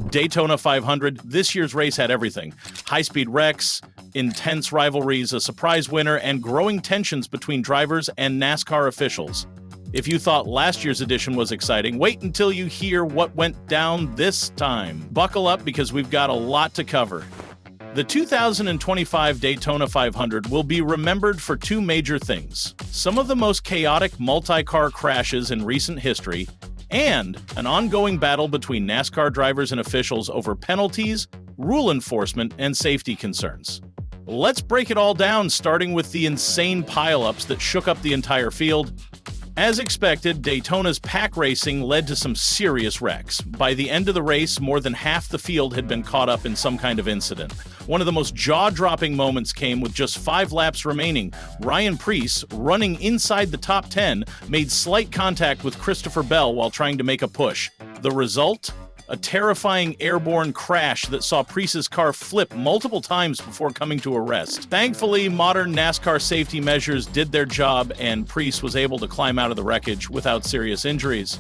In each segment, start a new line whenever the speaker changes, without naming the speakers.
Daytona 500, this year's race had everything. High-speed wrecks, intense rivalries, a surprise winner, and growing tensions between drivers and NASCAR officials. If you thought last year's edition was exciting, wait until you hear what went down this time. Buckle up because we've got a lot to cover. The 2025 Daytona 500 will be remembered for two major things: some of the most chaotic multi-car crashes in recent history, and an ongoing battle between NASCAR drivers and officials over penalties, rule enforcement, and safety concerns. Let's break it all down, starting with the insane pileups that shook up the entire field. As expected, Daytona's pack racing led to some serious wrecks. By the end of the race, more than half the field had been caught up in some kind of incident. One of the most jaw-dropping moments came with just 5 laps remaining. Ryan Preece, running inside the top 10, made slight contact with Christopher Bell while trying to make a push. The result? A terrifying airborne crash that saw Preece's car flip multiple times before coming to a rest. Thankfully, modern NASCAR safety measures did their job, and Preece was able to climb out of the wreckage without serious injuries.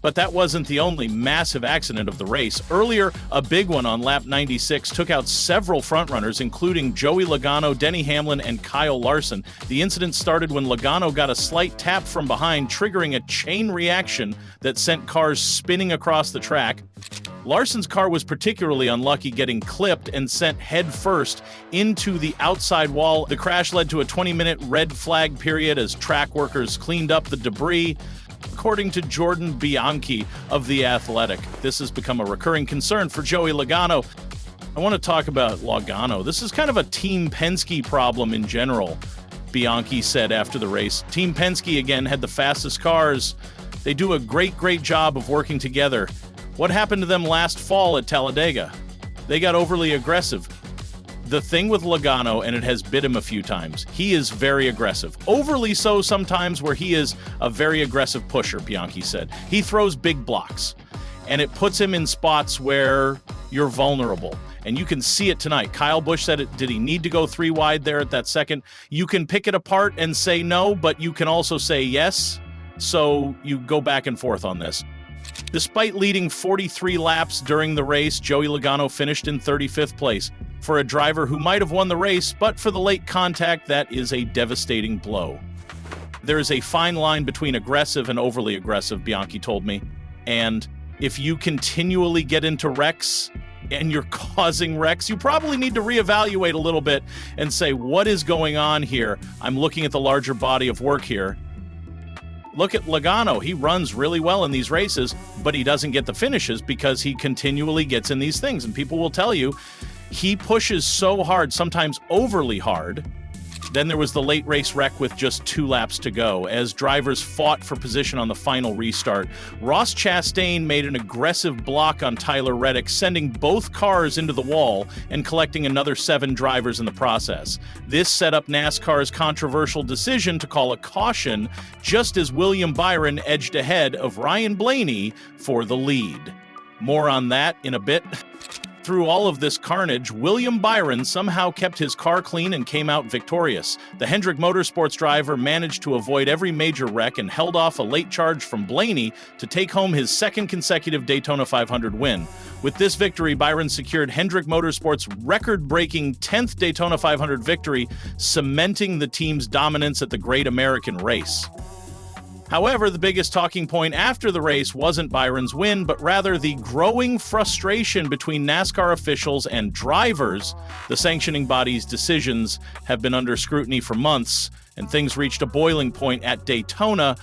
But that wasn't the only massive accident of the race. Earlier, a big one on lap 96 took out several frontrunners, including Joey Logano, Denny Hamlin, and Kyle Larson. The incident started when Logano got a slight tap from behind, triggering a chain reaction that sent cars spinning across the track. Larson's car was particularly unlucky, getting clipped and sent headfirst into the outside wall. The crash led to a 20-minute red flag period as track workers cleaned up the debris. According to Jordan Bianchi of The Athletic, this has become a recurring concern for Joey Logano. I want to talk about Logano. This is kind of a Team Penske problem in general, Bianchi said after the race. Team Penske, again, had the fastest cars. They do a great job of working together. What happened to them last fall at Talladega? They got overly aggressive. The thing with Logano, and it has bit him a few times, he is very aggressive. Overly so sometimes, where he is a very aggressive pusher, Bianchi said. He throws big blocks, and it puts him in spots where you're vulnerable. And you can see it tonight. Kyle Busch said it. Did he need to go 3 wide there at that second? You can pick it apart and say no, but you can also say yes. So you go back and forth on this. Despite leading 43 laps during the race, Joey Logano finished in 35th place. For a driver who might have won the race, but for the late contact, that is a devastating blow. There is a fine line between aggressive and overly aggressive, Bianchi told me. And if you continually get into wrecks and you're causing wrecks, you probably need to reevaluate a little bit and say, what is going on here? I'm looking at the larger body of work here. Look at Logano. He runs really well in these races, but he doesn't get the finishes because he continually gets in these things. And people will tell you, he pushes so hard, sometimes overly hard. Then there was the late race wreck with just 2 laps to go as drivers fought for position on the final restart. Ross Chastain made an aggressive block on Tyler Reddick, sending both cars into the wall and collecting another 7 drivers in the process. This set up NASCAR's controversial decision to call a caution, just as William Byron edged ahead of Ryan Blaney for the lead. More on that in a bit. Through all of this carnage, William Byron somehow kept his car clean and came out victorious. The Hendrick Motorsports driver managed to avoid every major wreck and held off a late charge from Blaney to take home his 2nd consecutive Daytona 500 win. With this victory, Byron secured Hendrick Motorsports' record-breaking 10th Daytona 500 victory, cementing the team's dominance at the Great American Race. However, the biggest talking point after the race wasn't Byron's win, but rather the growing frustration between NASCAR officials and drivers. The sanctioning body's decisions have been under scrutiny for months, and things reached a boiling point at Daytona.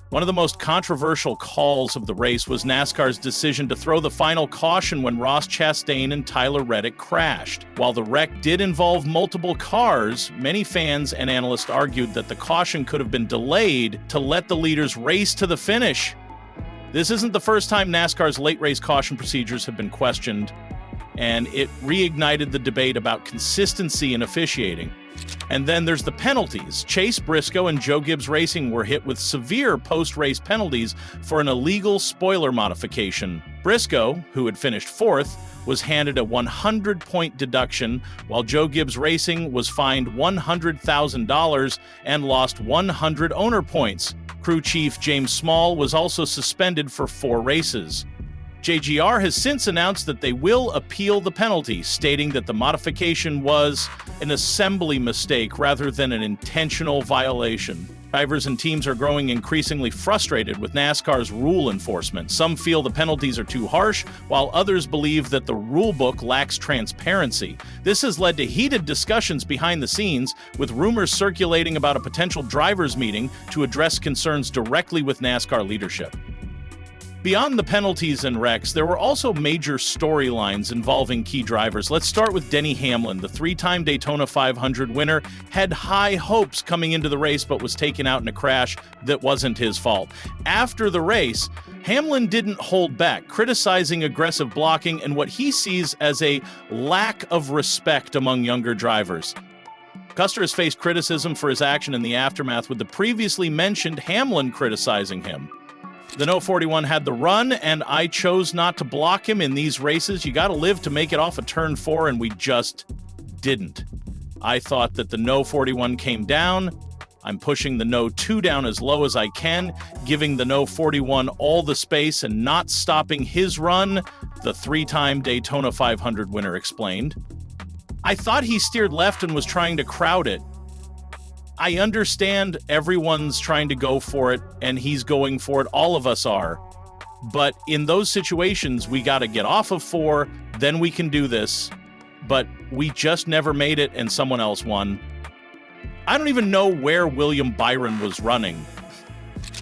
One of the most controversial calls of the race was NASCAR's decision to throw the final caution when Ross Chastain and Tyler Reddick crashed. While the wreck did involve multiple cars, many fans and analysts argued that the caution could have been delayed to let the leaders race to the finish. This isn't the first time NASCAR's late race caution procedures have been questioned, and it reignited the debate about consistency in officiating. And then there's the penalties. Chase Briscoe and Joe Gibbs Racing were hit with severe post-race penalties for an illegal spoiler modification. Briscoe, who had finished 4th, was handed a 100-point deduction, while Joe Gibbs Racing was fined $100,000 and lost 100 owner points. Crew chief James Small was also suspended for 4 races. JGR has since announced that they will appeal the penalty, stating that the modification was an assembly mistake rather than an intentional violation. Drivers and teams are growing increasingly frustrated with NASCAR's rule enforcement. Some feel the penalties are too harsh, while others believe that the rulebook lacks transparency. This has led to heated discussions behind the scenes, with rumors circulating about a potential drivers' meeting to address concerns directly with NASCAR leadership. Beyond the penalties and wrecks, there were also major storylines involving key drivers. Let's start with Denny Hamlin. The three-time Daytona 500 winner had high hopes coming into the race, but was taken out in a crash that wasn't his fault. After the race, Hamlin didn't hold back, criticizing aggressive blocking and what he sees as a lack of respect among younger drivers. Custer has faced criticism for his action in the aftermath, with the previously mentioned Hamlin criticizing him. The No. 41 had the run, and I chose not to block him in these races. You got to live to make it off of turn 4, and we just didn't. I thought that the No. 41 came down. I'm pushing the No. 2 down as low as I can, giving the No. 41 all the space and not stopping his run, the three-time Daytona 500 winner explained. I thought he steered left and was trying to crowd it. I understand everyone's trying to go for it, and he's going for it. All of us are. But in those situations, we got to get off of 4, then we can do this. But we just never made it, and someone else won. I don't even know where William Byron was running.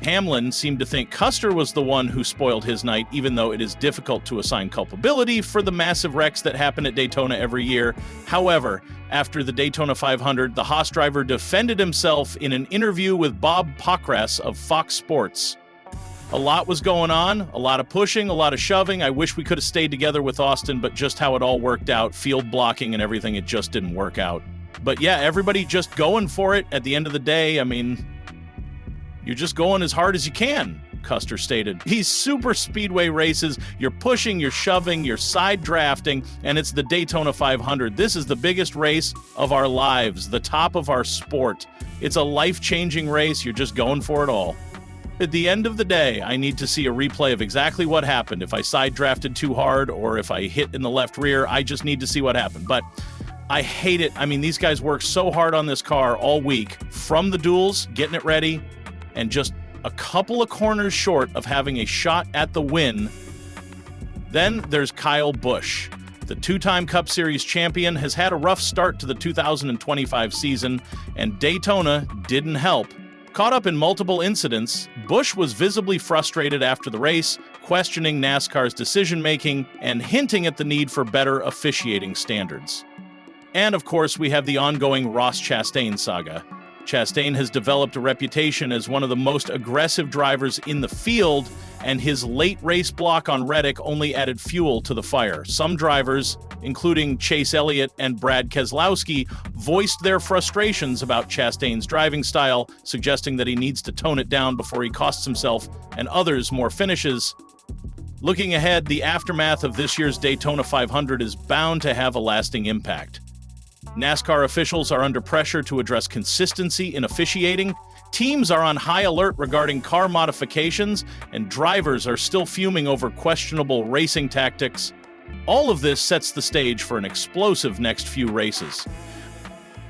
Hamlin seemed to think Custer was the one who spoiled his night, even though it is difficult to assign culpability for the massive wrecks that happen at Daytona every year. However, after the Daytona 500, the Haas driver defended himself in an interview with Bob Pockrass of Fox Sports. A lot was going on, a lot of pushing, a lot of shoving. I wish we could have stayed together with Austin, but just how it all worked out, field blocking and everything, it just didn't work out. But yeah, everybody just going for it at the end of the day. I mean, you're just going as hard as you can, Custer stated. These super speedway races, you're pushing, you're shoving, you're side drafting, and it's the Daytona 500. This is the biggest race of our lives, the top of our sport. It's a life-changing race. You're just going for it all. At the end of the day, I need to see a replay of exactly what happened. If I side drafted too hard or if I hit in the left rear, I just need to see what happened. But I hate it. I mean, these guys work so hard on this car all week, from the duels, getting it ready, and just a couple of corners short of having a shot at the win. Then there's Kyle Busch. The two-time Cup Series champion has had a rough start to the 2025 season, and Daytona didn't help. Caught up in multiple incidents, Busch was visibly frustrated after the race, questioning NASCAR's decision-making and hinting at the need for better officiating standards. And of course, we have the ongoing Ross Chastain saga. Chastain has developed a reputation as one of the most aggressive drivers in the field, and his late race block on Reddick only added fuel to the fire. Some drivers, including Chase Elliott and Brad Keselowski, voiced their frustrations about Chastain's driving style, suggesting that he needs to tone it down before he costs himself and others more finishes. Looking ahead, the aftermath of this year's Daytona 500 is bound to have a lasting impact. NASCAR officials are under pressure to address consistency in officiating, teams are on high alert regarding car modifications, and drivers are still fuming over questionable racing tactics. All of this sets the stage for an explosive next few races.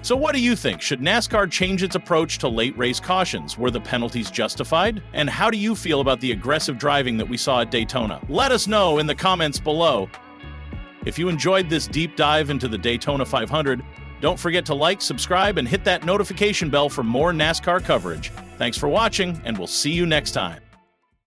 So what do you think? Should NASCAR change its approach to late race cautions? Were the penalties justified? And how do you feel about the aggressive driving that we saw at Daytona? Let us know in the comments below. If you enjoyed this deep dive into the Daytona 500, don't forget to like, subscribe, and hit that notification bell for more NASCAR coverage. Thanks for watching, and we'll see you next time.